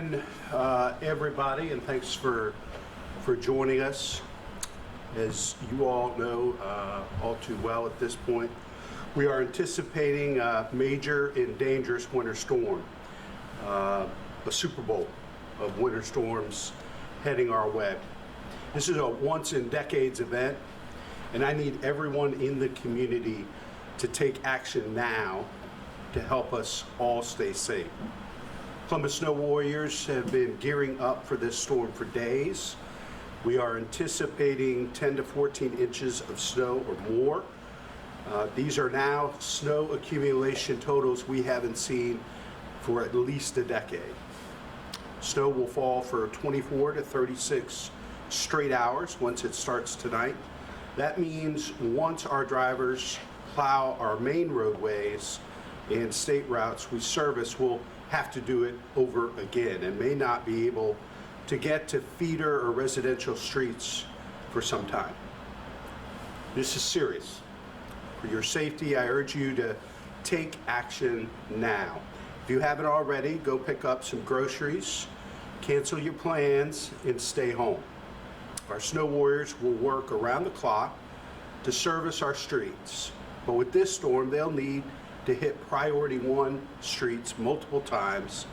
morning, everybody, and thanks for joining us. As you all know all too well at this point, we are anticipating a major and dangerous winter storm, a Super Bowl of winter storms heading our way. This is a once-in-decades event, and I need everyone in the community to take action now to help us all stay safe. Columbus Snow Warriors have been gearing up for this storm for days. We are anticipating 10 to 14 inches of snow or more. These are now snow accumulation totals we haven't seen for at least a decade. Snow will fall for 24 to 36 straight hours once it starts tonight. That means once our drivers plow our main roadways and state routes we service, we'll have to do it over again and may not be able to get to feeder or residential streets for some time. This is serious. For your safety, I urge you to take action now. If you haven't already, go pick up some groceries, cancel your plans, and stay home. Our snow warriors will work around the clock to service our streets, but with this storm, they'll need to hit priority 1 streets multiple times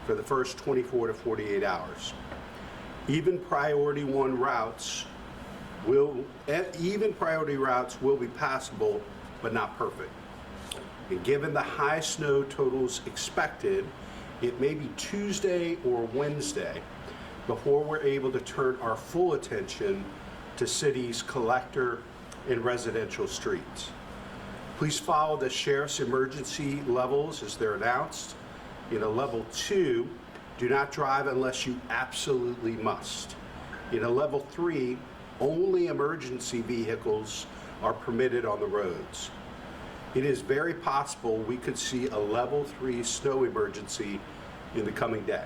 for the first 24 to 48 hours. Even priority routes will be passable, but not perfect. And given the high snow totals expected, it may be Tuesday or Wednesday before we're able to turn our full attention to cities' collector and residential streets. Please follow the sheriff's emergency levels as they're announced. In a level 2, do not drive unless you absolutely must. In a level 3, only emergency vehicles are permitted on the roads. It is very possible we could see a level 3 snow emergency in the coming day.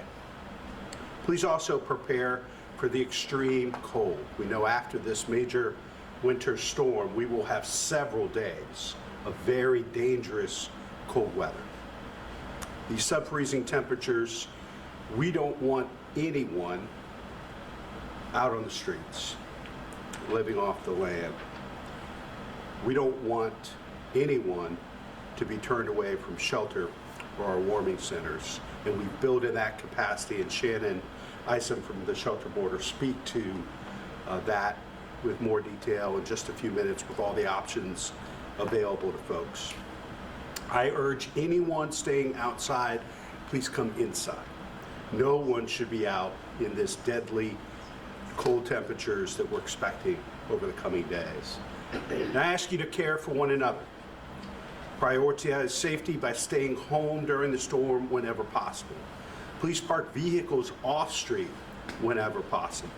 Please also prepare for the extreme cold. We know after this major winter storm, we will have several days of very dangerous cold weather. These sub-freezing temperatures, we don't want anyone out on the streets, living off the land. We don't want anyone to be turned away from shelter or our warming centers. And we've built in that capacity, and Shannon Isom from the Shelter Board will speak to that with more detail in just a few minutes with all the options available to folks. I urge anyone staying outside, please come inside. No one should be out in this deadly cold temperatures that we're expecting over the coming days. And I ask you to care for one another. Prioritize safety by staying home during the storm whenever possible. Please park vehicles off-street whenever possible.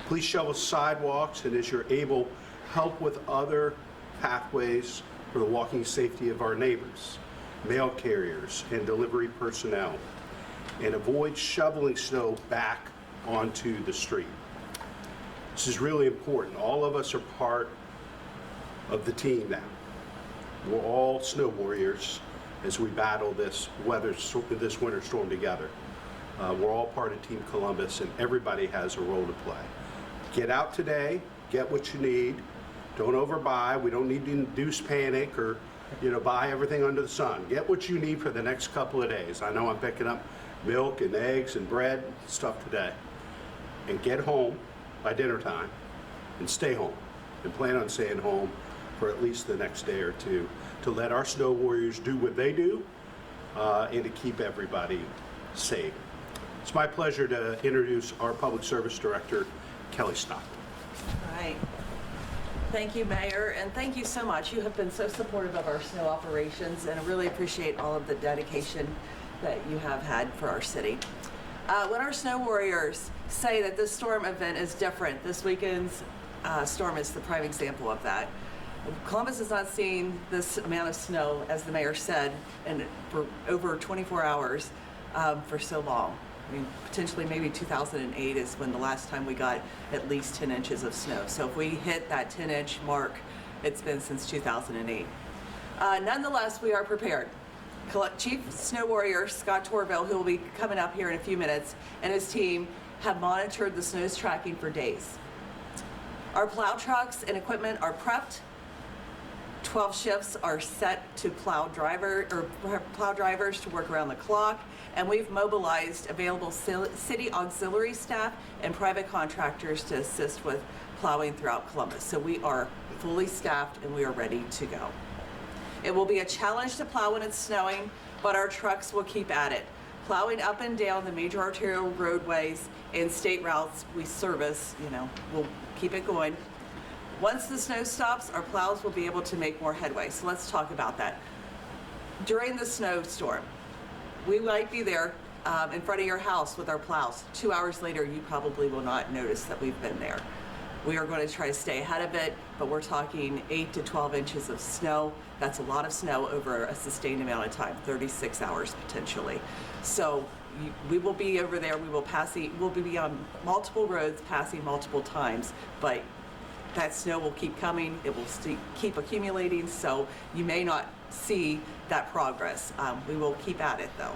Please shovel sidewalks, and as you're able, help with other pathways for the walking safety of our neighbors, mail carriers, and delivery personnel, and avoid shoveling snow back onto the street. This is really important. All of us are part of the team now. We're all snow warriors as we battle this winter storm together. We're all part of Team Columbus, and everybody has a role to play. Get out today, get what you need. Don't overbuy. We don't need to induce panic or, buy everything under the sun. Get what you need for the next couple of days. I know I'm picking up milk and eggs and bread and stuff today. And get home by dinner time and stay home. And plan on staying home for at least the next day or two to let our snow warriors do what they do and to keep everybody safe. It's my pleasure to introduce our Public Service Director, Kelly Stockton. All right. Thank you, Mayor, and thank you so much. You have been so supportive of our snow operations, and I really appreciate all of the dedication that you have had for our city. When our snow warriors say that this storm event is different, this weekend's storm is the prime example of that. Columbus has not seen this amount of snow, as the mayor said, for over 24 hours for so long. I mean, potentially maybe 2008 is when the last time we got at least 10 inches of snow. So if we hit that 10-inch mark, it's been since 2008. Nonetheless, we are prepared. Chief Snow Warrior Scott Torville, who will be coming up here in a few minutes, and his team have monitored the snow's tracking for days. Our plow trucks and equipment are prepped. 12 shifts are set to plow drivers to work around the clock, and we've mobilized available city auxiliary staff and private contractors to assist with plowing throughout Columbus. So we are fully staffed and we are ready to go. It will be a challenge to plow when it's snowing, but our trucks will keep at it. Plowing up and down the major arterial roadways and state routes we service, we'll keep it going. Once the snow stops, our plows will be able to make more headway. So let's talk about that. During the snowstorm, we might be there in front of your house with our plows. 2 hours later, you probably will not notice that we've been there. We are going to try to stay ahead of it, but we're talking 8 to 12 inches of snow. That's a lot of snow over a sustained amount of time, 36 hours potentially. So we will be over there. We'll be on multiple roads, passing multiple times, but that snow will keep coming. It will keep accumulating, so you may not see that progress. We will keep at it though.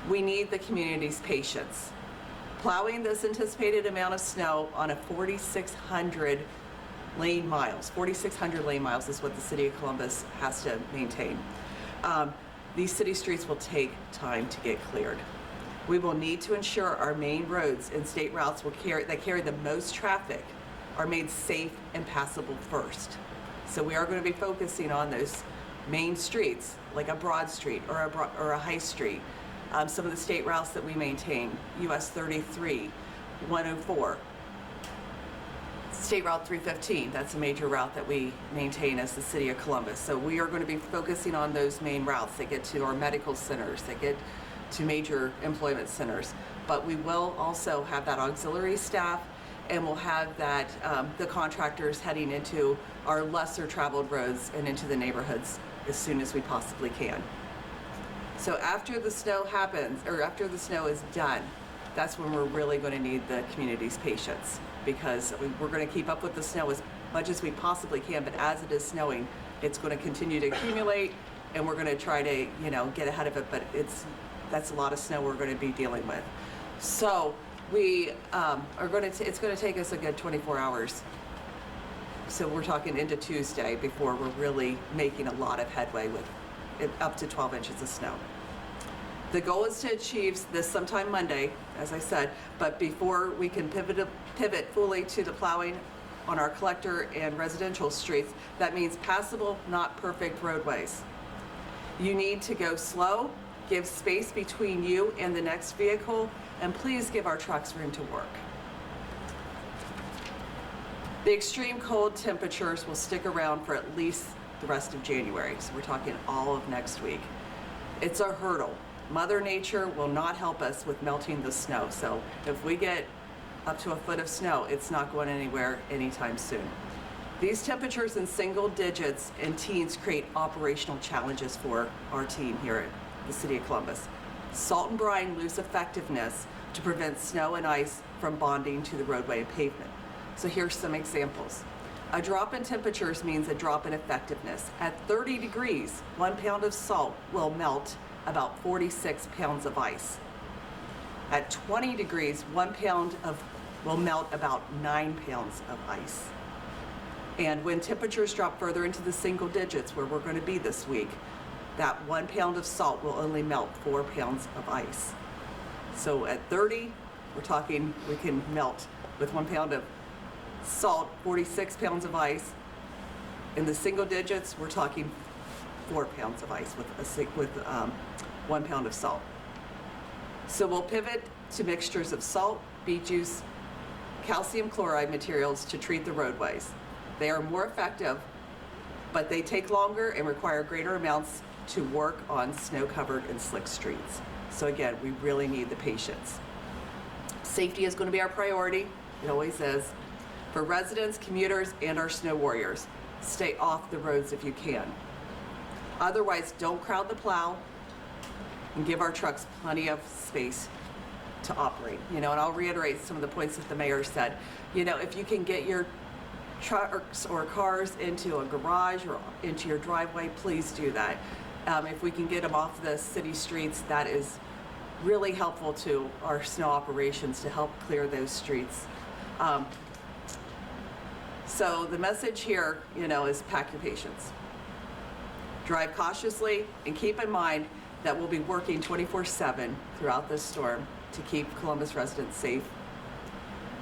We need the community's patience. Plowing this anticipated amount of snow on a 4,600 lane miles. 4,600 lane miles is what the city of Columbus has to maintain. These city streets will take time to get cleared. We will need to ensure our main roads and state routes that carry the most traffic are made safe and passable first. So we are going to be focusing on those main streets, like a Broad Street or a High Street. Some of the state routes that we maintain, US 33, 104, State Route 315, that's a major route that we maintain as the city of Columbus. So we are going to be focusing on those main routes that get to our medical centers, that get to major employment centers. But we will also have that auxiliary staff, and we'll have that the contractors heading into our lesser traveled roads and into the neighborhoods as soon as we possibly can. So after the snow happens, or after the snow is done, that's when we're really going to need the community's patience, because we're going to keep up with the snow as much as we possibly can, but as it is snowing, it's going to continue to accumulate, and we're going to try to, get ahead of it, but that's a lot of snow we're going to be dealing with. So we it's going to take us a good 24 hours. So we're talking into Tuesday before we're really making a lot of headway with up to 12 inches of snow. The goal is to achieve this sometime Monday, as I said, but before we can pivot fully to the plowing on our collector and residential streets, that means passable, not perfect roadways. You need to go slow, give space between you and the next vehicle, and please give our trucks room to work. The extreme cold temperatures will stick around for at least the rest of January, so we're talking all of next week. It's a hurdle. Mother Nature will not help us with melting the snow, so if we get up to a foot of snow, it's not going anywhere anytime soon. These temperatures in single digits and teens create operational challenges for our team here at the City of Columbus. Salt and brine lose effectiveness to prevent snow and ice from bonding to the roadway and pavement. So here's some examples. A drop in temperatures means a drop in effectiveness. At 30 degrees, 1 pound of salt will melt about 46 pounds of ice. At 20 degrees, 1 pound will melt about 9 pounds of ice. And when temperatures drop further into the single digits, where we're going to be this week, that 1 pound of salt will only melt 4 pounds of ice. So at 30, we're talking we can melt with 1 pound of salt, 46 pounds of ice. In the single digits, we're talking 4 pounds of ice with 1 pound of salt. So we'll pivot to mixtures of salt, beet juice, calcium chloride materials to treat the roadways. They are more effective, but they take longer and require greater amounts to work on snow-covered and slick streets. So again, we really need the patience. Safety is going to be our priority. It always is. For residents, commuters, and our snow warriors, stay off the roads if you can. Otherwise, don't crowd the plow and give our trucks plenty of space to operate. And I'll reiterate some of the points that the mayor said. If you can get your trucks or cars into a garage or into your driveway, please do that. If we can get them off the city streets, that is really helpful to our snow operations to help clear those streets. So the message here, is pack your patience. Drive cautiously and keep in mind that we'll be working 24/7 throughout this storm to keep Columbus residents safe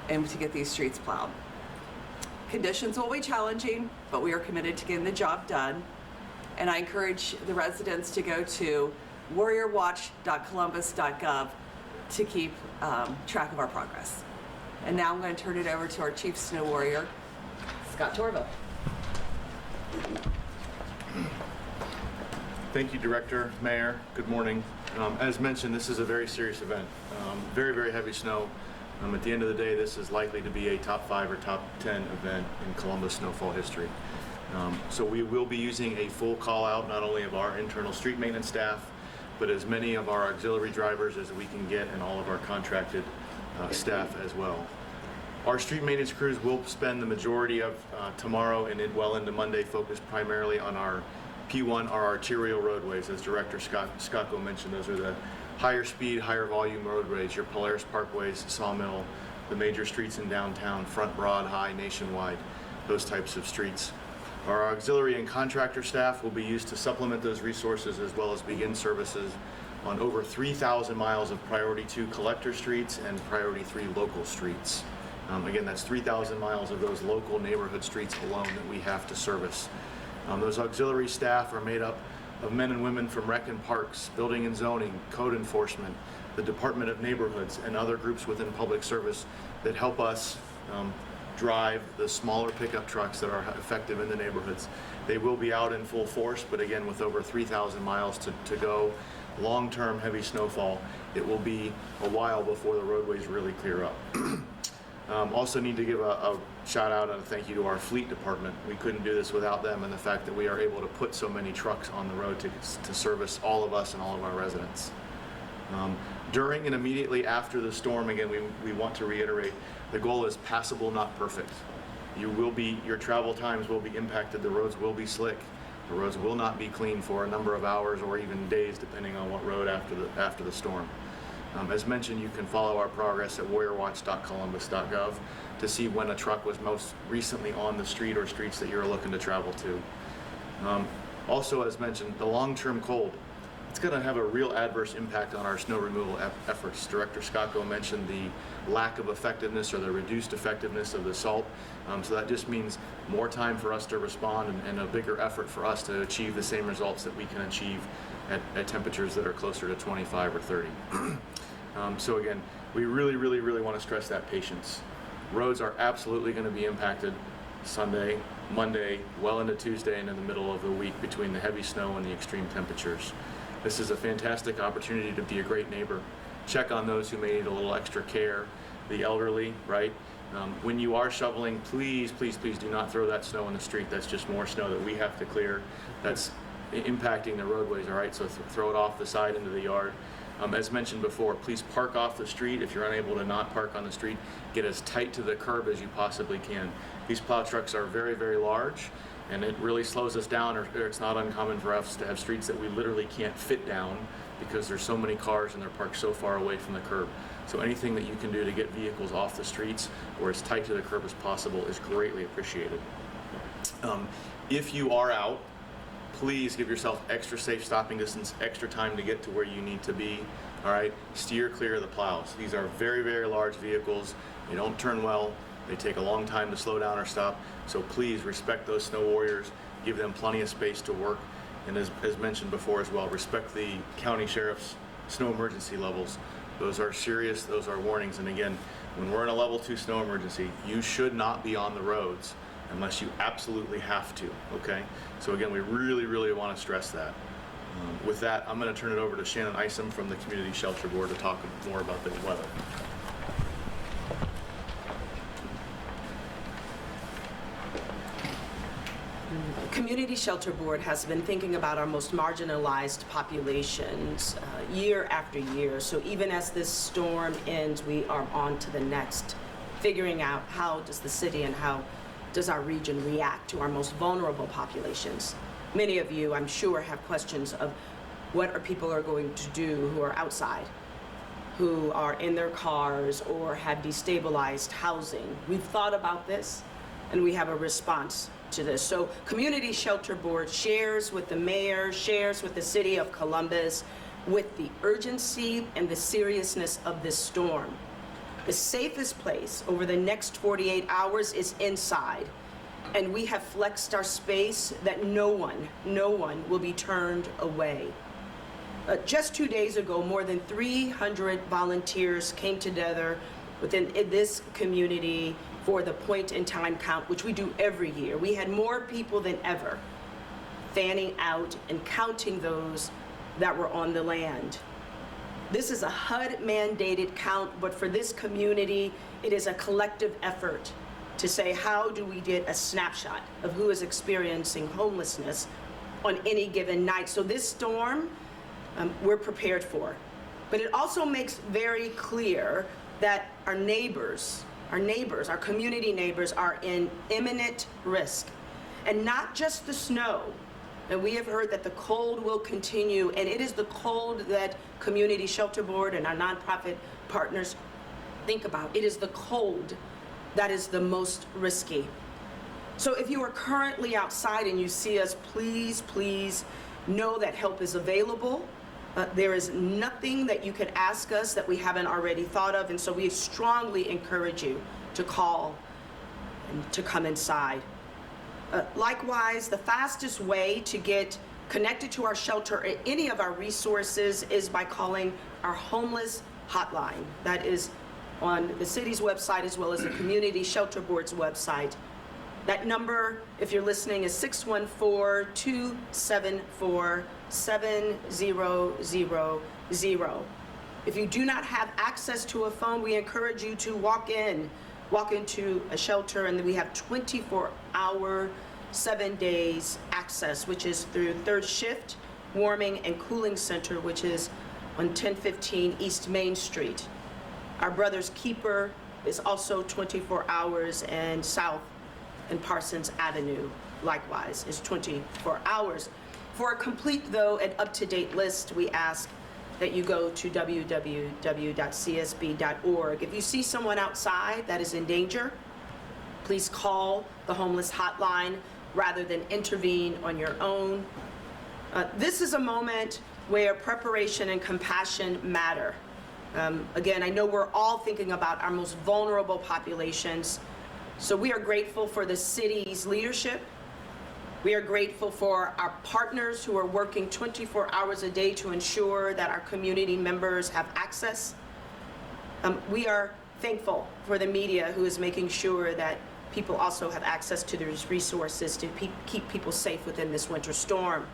and to get these streets plowed. Conditions will be challenging, but we are committed to getting the job done. And I encourage the residents to go to warriorwatch.columbus.gov to keep track of our progress. And now I'm going to turn it over to our Chief Snow Warrior, Scott Torville. Thank you, Director, Mayor. Good morning. As mentioned, this is a very serious event. Very, very heavy snow. At the end of the day, this is likely to be a top 5 or top 10 event in Columbus snowfall history. So we will be using a full call out, not only of our internal street maintenance staff, but as many of our auxiliary drivers as we can get and all of our contracted staff as well. Our street maintenance crews will spend the majority of tomorrow and well into Monday focused primarily on our P1, our arterial roadways. As Director Scocco mentioned, those are the higher speed, higher volume roadways, your Polaris Parkways, Sawmill, the major streets in downtown, Front, Broad, High, Nationwide, those types of streets. Our auxiliary and contractor staff will be used to supplement those resources as well as begin services on over 3,000 miles of Priority 2 collector streets and Priority 3 local streets. Again, that's 3,000 miles of those local neighborhood streets alone that we have to service. Those auxiliary staff are made up of men and women from Rec and Parks, Building and Zoning, Code Enforcement, the Department of Neighborhoods, and other groups within public service that help us drive the smaller pickup trucks that are effective in the neighborhoods. They will be out in full force, but again, with over 3,000 miles to go, long-term heavy snowfall, it will be a while before the roadways really clear up. Also need to give a shout out and a thank you to our fleet department. We couldn't do this without them, and the fact that we are able to put so many trucks on the road to service all of us and all of our residents. During and immediately after the storm, again, we want to reiterate, the goal is passable, not perfect. Your travel times will be impacted, the roads will be slick, the roads will not be clean for a number of hours or even days, depending on what road after the storm. As mentioned, you can follow our progress at warriorwatch.columbus.gov to see when a truck was most recently on the street or streets that you're looking to travel to. Also, as mentioned, the long-term cold, it's going to have a real adverse impact on our snow removal efforts. Director Scocco mentioned the lack of effectiveness or the reduced effectiveness of the salt. So that just means more time for us to respond and a bigger effort for us to achieve the same results that we can achieve at temperatures that are closer to 25 or 30. So again, we really want to stress that patience. Roads are absolutely going to be impacted Sunday, Monday, well into Tuesday, and in the middle of the week between the heavy snow and the extreme temperatures. This is a fantastic opportunity to be a great neighbor. Check on those who may need a little extra care, the elderly, right? When you are shoveling, please do not throw that snow in the street. That's just more snow that we have to clear. That's impacting the roadways, all right? So throw it off the side into the yard. As mentioned before, please park off the street. If you're unable to not park on the street, get as tight to the curb as you possibly can. These plow trucks are very large, and it really slows us down, or it's not uncommon for us to have streets that we literally can't fit down because there's so many cars and they're parked so far away from the curb. So anything that you can do to get vehicles off the streets or as tight to the curb as possible is greatly appreciated. If you are out, please give yourself extra safe stopping distance, extra time to get to where you need to be. All right, steer clear of the plows. These are very large vehicles. They don't turn well. They take a long time to slow down or stop. So please respect those snow warriors. Give them plenty of space to work. And as mentioned before as well, respect the county sheriff's snow emergency levels. Those are serious. Those are warnings. And again, when we're in a level 2 snow emergency, you should not be on the roads unless you absolutely have to, okay? So again, we really want to stress that. With that, I'm going to turn it over to Shannon Isom from the Community Shelter Board to talk more about the weather. Community Shelter Board has been thinking about our most marginalized populations year after year. So even as this storm ends, we are on to the next, figuring out how does the city and how does our region react to our most vulnerable populations. Many of you, I'm sure, have questions of what are people are going to do who are outside, who are in their cars or have destabilized housing. We've thought about this, and we have a response to this. So Community Shelter Board shares with the mayor, shares with the city of Columbus with the urgency and the seriousness of this storm. The safest place over the next 48 hours is inside, and we have flexed our space that no one will be turned away. Just 2 days ago, more than 300 volunteers came together within this community for the point-in-time count, which we do every year. We had more people than ever fanning out and counting those that were on the land. This is a HUD-mandated count, but for this community, it is a collective effort to say, how do we get a snapshot of who is experiencing homelessness on any given night? So this storm, we're prepared for. But it also makes very clear that our neighbors, our community neighbors are in imminent risk. And not just the snow. And we have heard that the cold will continue, and it is the cold that Community Shelter Board and our nonprofit partners think about. It is the cold that is the most risky. So if you are currently outside and you see us, please, please know that help is available. There is nothing that you could ask us that we haven't already thought of, and so we strongly encourage you to call and to come inside. Likewise, the fastest way to get connected to our shelter or any of our resources is by calling our homeless hotline. That is on the city's website as well as the Community Shelter Board's website. That number, if you're listening, is 614-274-7000. If you do not have access to a phone, we encourage you to walk into a shelter, and we have 24-hour, 7 days access, which is through Third Shift Warming and Cooling Center, which is on 1015 East Main Street. Our Brother's Keeper is also 24 hours, and South and Parsons Avenue, likewise, is 24 hours. For a complete, though, and up-to-date list, we ask that you go to www.csb.org. If you see someone outside that is in danger, please call the homeless hotline rather than intervene on your own. This is a moment where preparation and compassion matter. Again, I know we're all thinking about our most vulnerable populations, so we are grateful for the city's leadership. We are grateful for our partners who are working 24 hours a day to ensure that our community members have access. We are thankful for the media who is making sure that people also have access to these resources to keep people safe within this winter storm.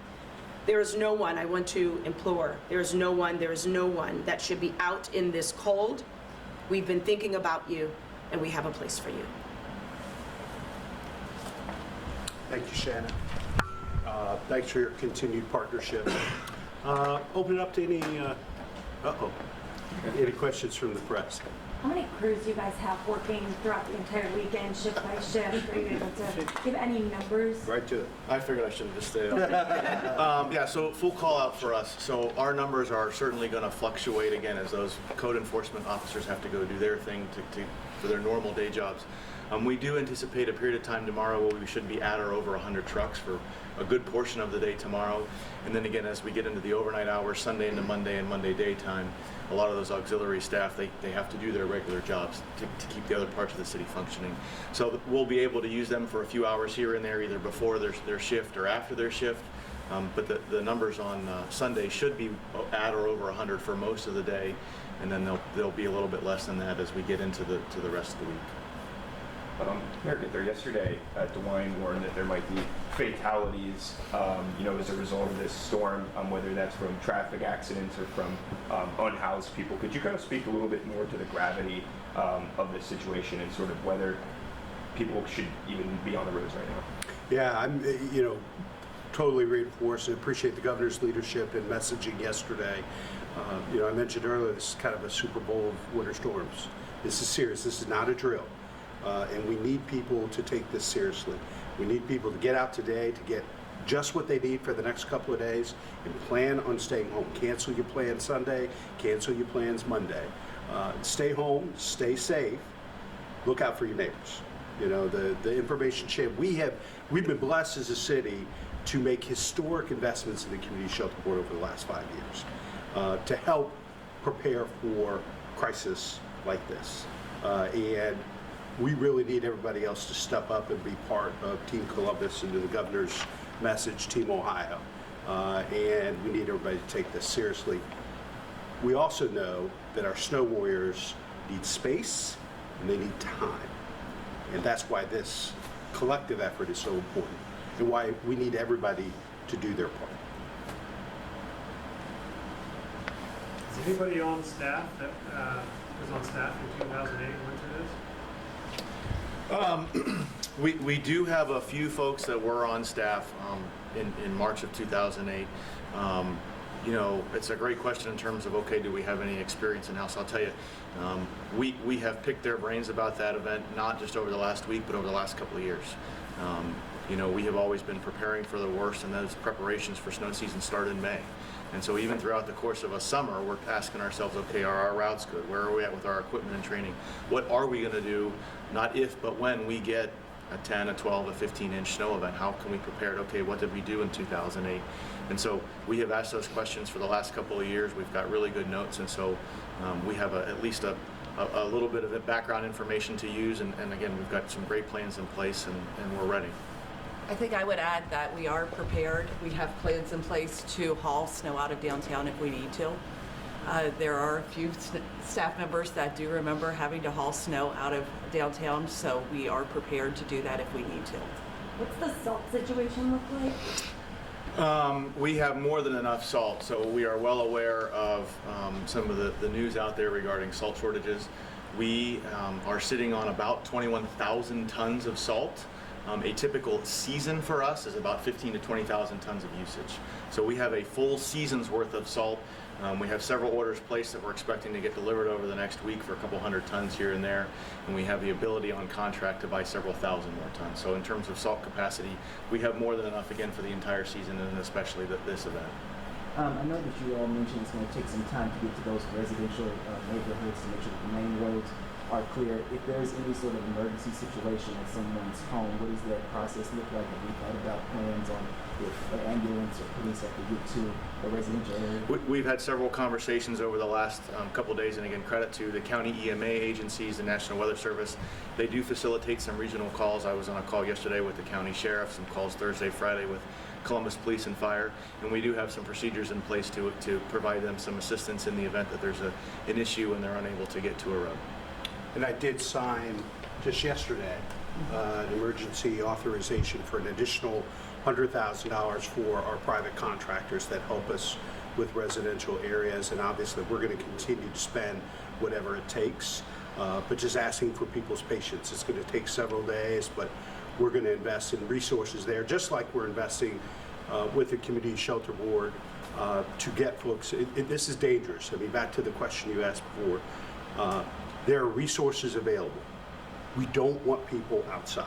There is no one, I want to implore, there is no one that should be out in this cold. We've been thinking about you, and we have a place for you. Thank you, Shannon. Thanks for your continued partnership. Open it up to any questions from the press? How many crews do you guys have working throughout the entire weekend, shift by shift? Are you able to give any numbers? Right to it. I figured I should have just stayed on. Yeah, so full call out for us. So our numbers are certainly going to fluctuate again as those code enforcement officers have to go do their thing for their normal day jobs. We do anticipate a period of time tomorrow where we should be at or over 100 trucks for a good portion of the day tomorrow. And then again, as we get into the overnight hours, Sunday into Monday and Monday daytime, a lot of those auxiliary staff, they have to do their regular jobs to keep the other parts of the city functioning. So we'll be able to use them for a few hours here and there, either before their shift or after their shift. But the numbers on Sunday should be at or over 100 for most of the day, and then they'll be a little bit less than that as we get into the rest of the week. Mayor Ginther, yesterday, DeWine warned that there might be fatalities, as a result of this storm, whether that's from traffic accidents or from unhoused people. Could you kind of speak a little bit more to the gravity of this situation and sort of whether people should even be on the roads right now? Yeah, I'm, totally reinforce and appreciate the governor's leadership and messaging yesterday. I mentioned earlier, this is kind of a Super Bowl of winter storms. This is serious. This is not a drill. And we need people to take this seriously. We need people to get out today, to get just what they need for the next couple of days and plan on staying home. Cancel your plans Sunday, cancel your plans Monday. Stay home, stay safe, look out for your neighbors. You know, the information shared. We've been blessed as a city to make historic investments in the Community Shelter Board over the last 5 years to help prepare for crisis like this. And we really need everybody else to step up and be part of Team Columbus and to the governor's message, Team Ohio. And we need everybody to take this seriously. We also know that our snow warriors need space and they need time. And that's why this collective effort is so important and why we need everybody to do their part. Is anybody on staff that was on staff in 2008 went through this? We do have a few folks that were on staff in March of 2008. You know, it's a great question in terms of, okay, do we have any experience in-house? I'll tell you, we have picked their brains about that event, not just over the last week, but over the last couple of years. You know, we have always been preparing for the worst, and those preparations for snow season started in May. And so even throughout the course of a summer, we're asking ourselves, okay, are our routes good? Where are we at with our equipment and training? What are we going to do, not if, but when we get a 10, a 12, a 15-inch snow event? How can we prepare it? Okay, what did we do in 2008? And so we have asked those questions for the last couple of years. We've got really good notes, and so we have at least a little bit of background information to use. And again, we've got some great plans in place, and we're ready. I think I would add that we are prepared. We have plans in place to haul snow out of downtown if we need to. There are a few staff members that do remember having to haul snow out of downtown, so we are prepared to do that if we need to. What's the salt situation look like? We have more than enough salt, so we are well aware of some of the news out there regarding salt shortages. We are sitting on about 21,000 tons of salt. A typical season for us is about 15 to 20,000 tons of usage. So we have a full season's worth of salt. We have several orders placed that we're expecting to get delivered over the next week for a couple hundred tons here and there. And we have the ability on contract to buy several thousand more tons. So in terms of salt capacity, we have more than enough again for the entire season, and especially this event. I know that you all mentioned it's going to take some time to get to those residential neighborhoods to make sure that the main roads are clear. If there's any sort of emergency situation at someone's home, what does that process look like? Have we thought about plans on if an ambulance or police have to get to a residential area? We've had several conversations over the last couple days, and again, credit to the county EMA agencies, the National Weather Service. They do facilitate some regional calls. I was on a call yesterday with the county sheriff, some calls Thursday, Friday with Columbus Police and Fire, and we do have some procedures in place to provide them some assistance in the event that there's an issue and they're unable to get to a road. And I did sign just yesterday an emergency authorization for an additional $100,000 for our private contractors that help us with residential areas. And obviously, we're going to continue to spend whatever it takes, but just asking for people's patience. It's going to take several days, but we're going to invest in resources there, just like we're investing with the Community Shelter Board to get folks. This is dangerous. I mean, back to the question you asked before. There are resources available. We don't want people outside.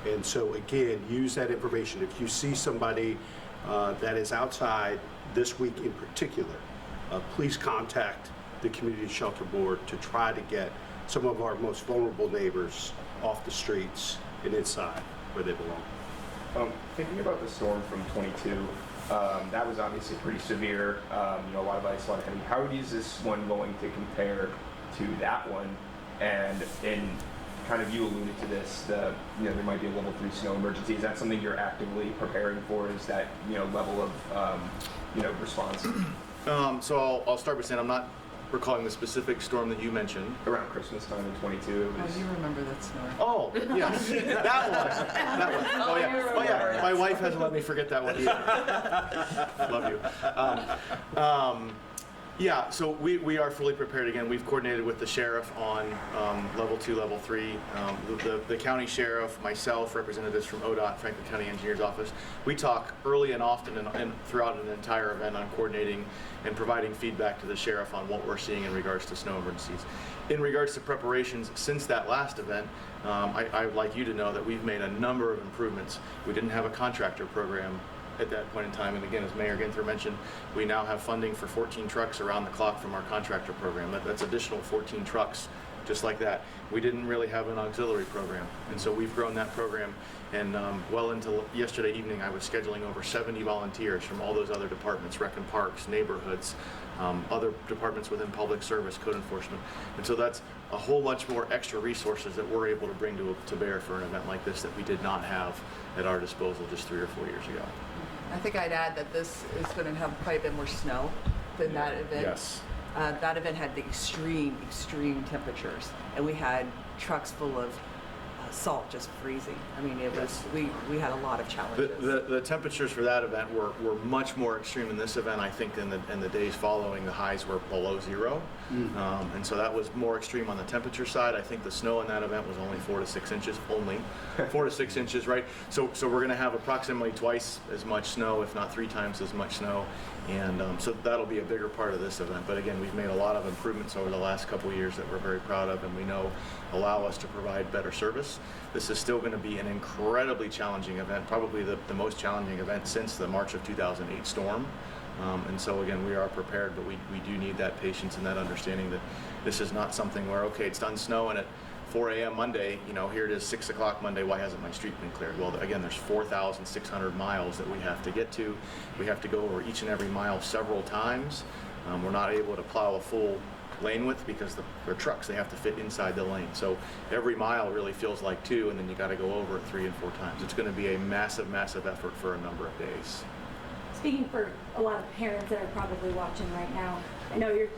And so again, use that information. If you see somebody that is outside this week in particular, please contact the Community Shelter Board to try to get some of our most vulnerable neighbors off the streets and inside where they belong. Thinking about the storm from 22, that was obviously pretty severe. You know, a lot of ice, a lot of heavy. How is this one going to compare to that one? And in kind of, you alluded to this, there might be a level 3 snow emergency. Is that something you're actively preparing for? Is that, level of, response? So I'll start by saying I'm not recalling the specific storm that you mentioned. Around Christmas time in 22, it was... Oh, you remember that snore? Oh, yes, that one. Oh yeah. My wife hasn't let me forget that one either. Love you. Yeah, so we are fully prepared. Again, we've coordinated with the sheriff on level 2, level 3. The county sheriff, myself, representatives from ODOT, Franklin County Engineer's Office. We talk early and often and throughout an entire event on coordinating and providing feedback to the sheriff on what we're seeing in regards to snow emergencies. In regards to preparations since that last event, I'd like you to know that we've made a number of improvements. We didn't have a contractor program at that point in time. And again, as Mayor Ginther mentioned, we now have funding for 14 trucks around the clock from our contractor program. That's additional 14 trucks just like that. We didn't really have an auxiliary program, and so we've grown that program. And well into yesterday evening, I was scheduling over 70 volunteers from all those other departments, rec and parks, neighborhoods, other departments within public service, code enforcement. And so that's a whole much more extra resources that we're able to bring to bear for an event like this that we did not have at our disposal just 3 or 4 years ago. I think I'd add that this is going to have quite a bit more snow than that event. Yes. That event had the extreme temperatures, and we had trucks full of salt just freezing. I mean, it was, we had a lot of challenges. The temperatures for that event were much more extreme in this event. I think in the days following, the highs were below 0. And so that was more extreme on the temperature side. I think the snow in that event was only 4 to 6 inches, only 4 to 6 inches, right? So we're going to have approximately twice as much snow, if not 3 times as much snow. And so that'll be a bigger part of this event. But again, we've made a lot of improvements over the last couple of years that we're very proud of, and we know allow us to provide better service. This is still going to be an incredibly challenging event, probably the most challenging event since the March of 2008 storm. And so again, we are prepared, but we do need that patience and that understanding that this is not something where, okay, it's done snowing at 4 a.m. Monday, here it is 6 o'clock Monday, why hasn't my street been cleared? Well, again, there's 4,600 miles that we have to get to. We have to go over each and every mile several times. We're not able to plow a full lane width because they're trucks, they have to fit inside the lane. So every mile really feels like 2, and then you got to go over it 3 and 4 times. It's going to be a massive effort for a number of days. Speaking for a lot of parents that are probably watching right now, I know you're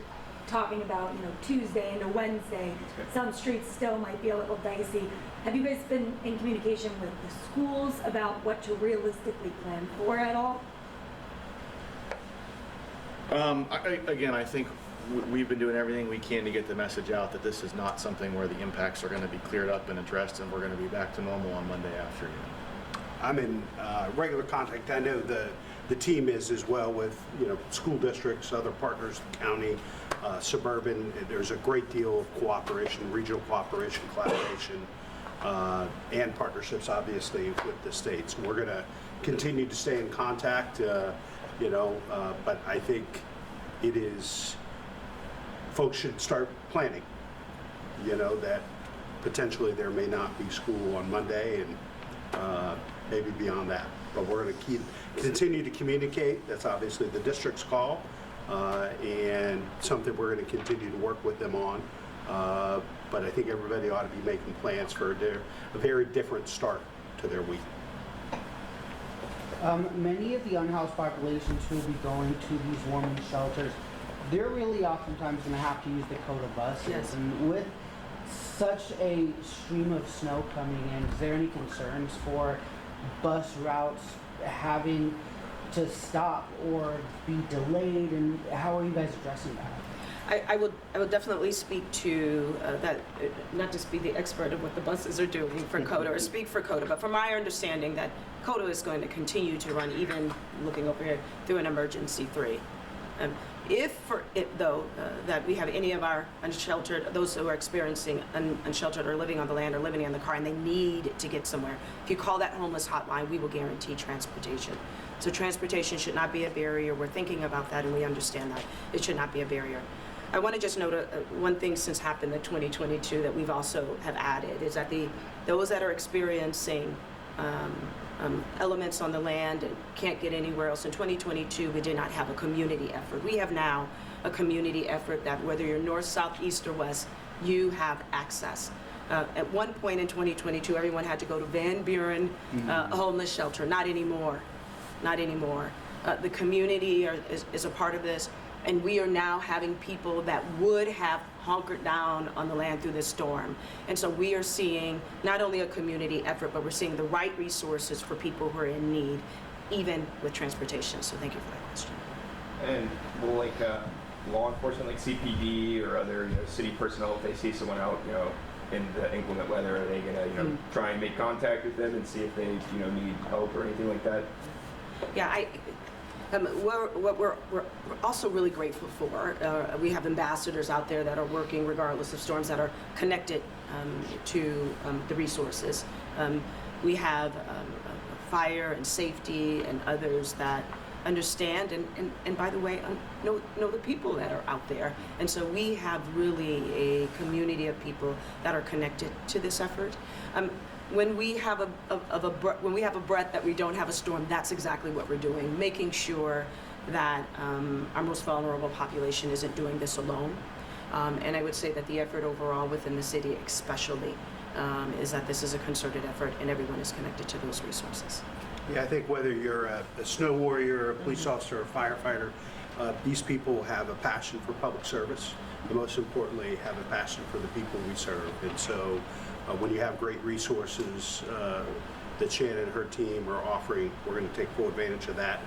talking about, Tuesday into Wednesday. Some streets still might be a little dicey. Have you guys been in communication with the schools about what to realistically plan for at all? I think we've been doing everything we can to get the message out that this is not something where the impacts are going to be cleared up and addressed, and we're going to be back to normal on Monday afternoon. I'm in regular contact. I know the team is as well with school districts, other partners, the county, suburban. There's a great deal of cooperation, regional cooperation, collaboration, and partnerships, obviously, with the states. We're going to continue to stay in contact, but I think it is, folks should start planning, that potentially there may not be school on Monday and maybe beyond that. But we're going to continue to communicate. That's obviously the district's call, and something we're going to continue to work with them on. But I think everybody ought to be making plans for a very different start to their week. Many of the unhoused populations who will be going to these warming shelters, they're really oftentimes going to have to use the Coda buses. Yes. And with such a stream of snow coming in, is there any concerns for bus routes having to stop or be delayed, and how are you guys addressing that? I would definitely speak to that, not just be the expert of what the buses are doing for CODA or speak for CODA, but from my understanding that CODA is going to continue to run, even looking over here, through an emergency 3. If for it though, that we have any of our unsheltered, those who are experiencing unsheltered or living on the land or living in the car and they need to get somewhere, if you call that homeless hotline, we will guarantee transportation. So transportation should not be a barrier. We're thinking about that and we understand that. It should not be a barrier. I want to just note one thing since happened in 2022 that we've also have added is that those that are experiencing elements on the land and can't get anywhere else. In 2022, we did not have a community effort. We have now a community effort that whether you're north, south, east, or west, you have access. At one point in 2022, everyone had to go to Van Buren homeless shelter. Not anymore. Not anymore. The community is a part of this. And we are now having people that would have hunkered down on the land through this storm. And so we are seeing not only a community effort, but we're seeing the right resources for people who are in need, even with transportation. So thank you for that question. And will law enforcement, like CPD or other city personnel, if they see someone out, in the inclement weather, are they gonna try and make contact with them and see if they need help or anything like that? Yeah, what we're also really grateful for, we have ambassadors out there that are working regardless of storms that are connected to the resources. We have fire and safety and others that understand and by the way, know the people that are out there. And so we have really a community of people that are connected to this effort. When we have when we have a breath that we don't have a storm, that's exactly what we're doing, making sure that our most vulnerable population isn't doing this alone. And I would say that the effort overall within the city especially is that this is a concerted effort and everyone is connected to those resources. Yeah, I think whether you're a snow warrior, a police officer, or a firefighter, these people have a passion for public service, and most importantly, have a passion for the people we serve. And so when you have great resources that Shannon and her team are offering, we're going to take full advantage of that.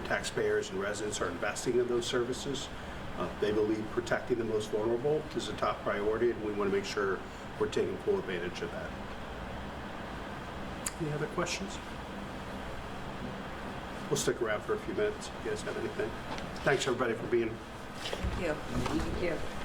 Taxpayers and residents are investing in those services. They believe protecting the most vulnerable is a top priority, and we want to make sure we're taking full advantage of that. Any other questions? We'll stick around for a few minutes if you guys have anything. Thanks, everybody, for being. Thank you. Thank you.